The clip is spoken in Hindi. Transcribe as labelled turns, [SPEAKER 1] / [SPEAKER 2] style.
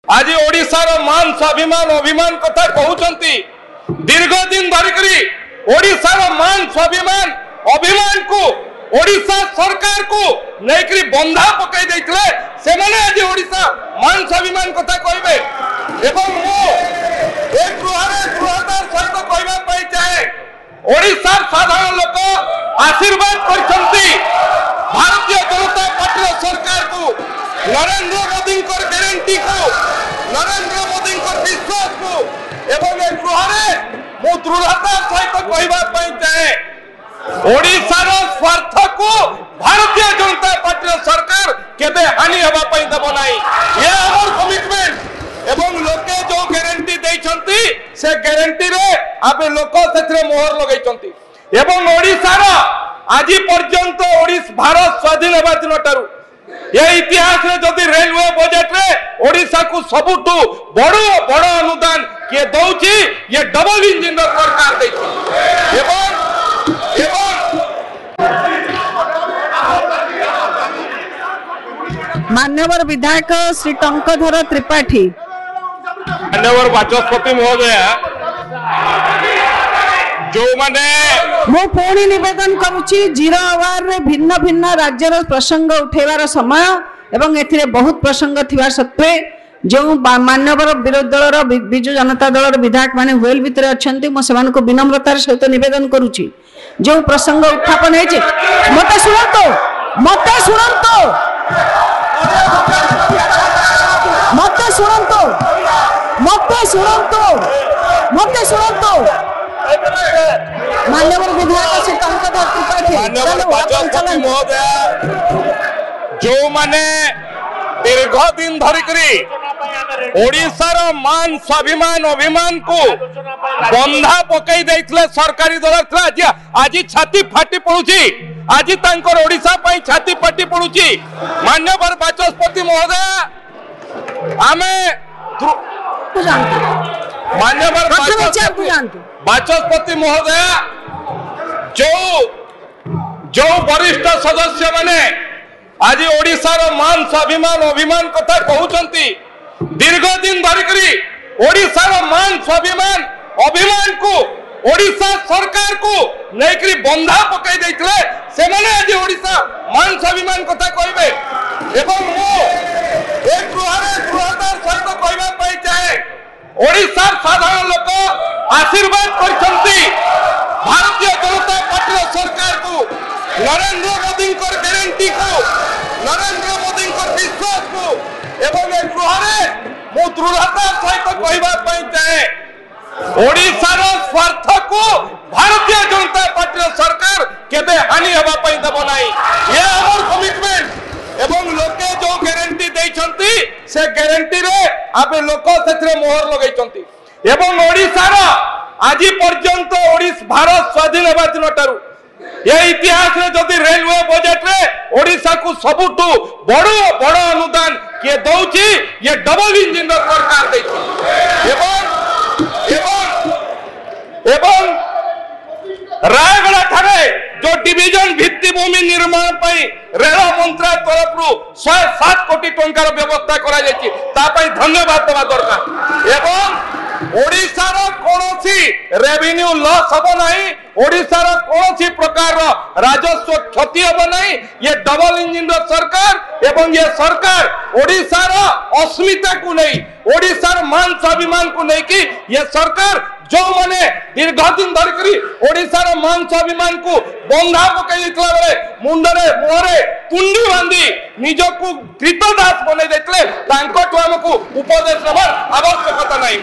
[SPEAKER 1] आज ओडिशार मान स्वाभिमान अभिमान कथा कहउचंती दीर्घ दिन धरिकरी ओडिशार मान स्वाभिमान अभिमान को ओडिशा सरकार को नेकरी बंधा पकाई देइतले से माने आज ओडिशा मान स्वाभिमान कथा कहबे एवं मो एक गृहरे गृहदार सहित कहबा पई चाहे ओडिशा साधारण लोक आशीर्वाद करछंती भारतीय जनता पार्टी सरकार को नरेंद्र मोदी को गारंटी को नरेंद्र मोदी को विश्वास को एवं एक गृहरे मो दृढ़ता सहित कहबा पई चाहे ओडिशार स्वार्थ को भारतीय जनता पार्टी सरकार केबे हानि हबा पई देबो नाही ये हमर कमिटमेंट एवं लोके जो गारंटी देइछंती से गारंटी रे आबे लोक सेथरे मोहर लगाइछंती एवं ओडिशार आज पर्यंत ओडिशा भारत स्वाधीन हेबा दिनटारू ये इतिहास रे जदि रेलवे बजट रे ओडिशा को सबुठु बड़ अनुदान के दउची ये डबल इंजन सरकार देछि एवं
[SPEAKER 2] मान्यवर विधायक श्री टंकधर त्रिपाठी
[SPEAKER 1] मान्यवर बाचस्पति महोदय जो माने
[SPEAKER 2] मो पुणी निवेदन करुछि जीरो आवर रे भिन्न भिन्न राज्यर प्रसंग उठेबार समय एवं एथिरे बहुत प्रसंग थिबा सत्वे जो मान्यवर विरोधी दलर बिजु जनता दलर विधायक माने वेल भितर अछंती मो सेमान को विनम्रतार सहित निवेदन करुछि जो प्रसंग उत्थापन हेछि मते सुनंतो मते सुनंतो मते सुनंतो मते सुनंतो मते सुनंतो मान्यवर विधायक श्री टंकधर त्रिपाठी
[SPEAKER 1] मान्यवर बाचस्पति महोदय जो माने दीर्घ दिन धरिकरी ओडिशार मान स्वाभिमान अभिमान को बंधा पकई देइतले सरकारी दल थला आज छाती फाटी पड़ुची आज तांकर ओडिशा पई छाती फाटी पड़ुची मान्यवर बाचस्पति महोदय आमे मान्यवर बाचस्पति महोदय जो वरिष्ठ सदस्य माने आज ओडिशार मान स्वाभिमान अभिमान कथा कहउचंती दीर्घ दिन धरिकरी ओडिशार मान स्वाभिमान अभिमान को ओडिशा सरकार को नेकरी बंधा पकाई देइतले से माने आज ओडिशा मान स्वाभिमान कथा कहबे एवं मो एक गृहरे गृहदार सहित कहबा पई चाहे ओडिशा साधारण लोक आशीर्वाद करछंती भारतीय जनता पार्टी सरकार को नरेंद्र मोदी को गारंटी को नरेंद्र मोदी को विश्वास को एवं एक गृहरे मो दृढ़ता सहित कहबा पई चाहे ओडिशार स्वार्थ को भारतीय जनता पार्टी सरकार केबे हानि हबा पई देबो नाही ये हमर कमिटमेंट एवं लोके जो गारंटी देइछंती से गारंटी रे आबे लोक सेथरे मोहर लगाइछंती एवं ओडिशार आज पर्यंत ओडिशा भारत स्वाधीन हेबा दिनटारू ये इतिहास रे जदि रेलवे बजट रे ओडिशा को सबुठु बड़ अनुदान के दउची ये डबल इंजन सरकार देछि एवं रायगढ़ ठारे जो डिविजन भित्तिभूमि निर्माण पई रेल मंत्रालय तरफ 107 कोटी टंकार व्यवस्था करा जायछि ता पई धन्यवाद देबा दरकार एवं ओडिशार कोनोसी रेवेन्यू लॉस हबो नाही ओडिशार कोनोसी प्रकार राजस्व क्षति हबो नाही ये डबल इंजन सरकार एवं ये सरकार ओडिशार अस्मिता को नहीं ओडिशार मान स्वाभिमान को नहीं कि ये सरकार जो माने दीर्घ दिन धरिकरी ओडिशार मान स्वाभिमान को बंधा पकाई देतला बेले मुंडरे मोहरे तुंडी बांधी निजको कृतदास बने देतले तांको हमको उपदेश नबर आवश्यकता नहीं।